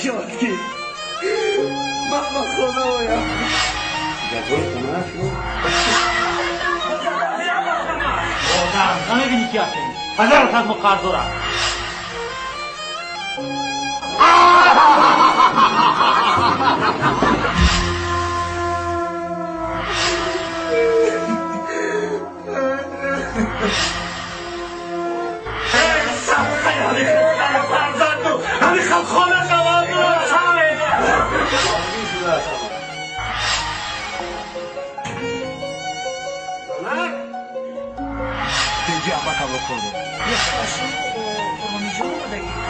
شاتکی من خدایا آدم نمیبینی کی هستی؟ هزار از مقرر دارم همین خلخانه قوام اینجا همه کم بکنه یه خواهشون قرآنیجون رو بگیر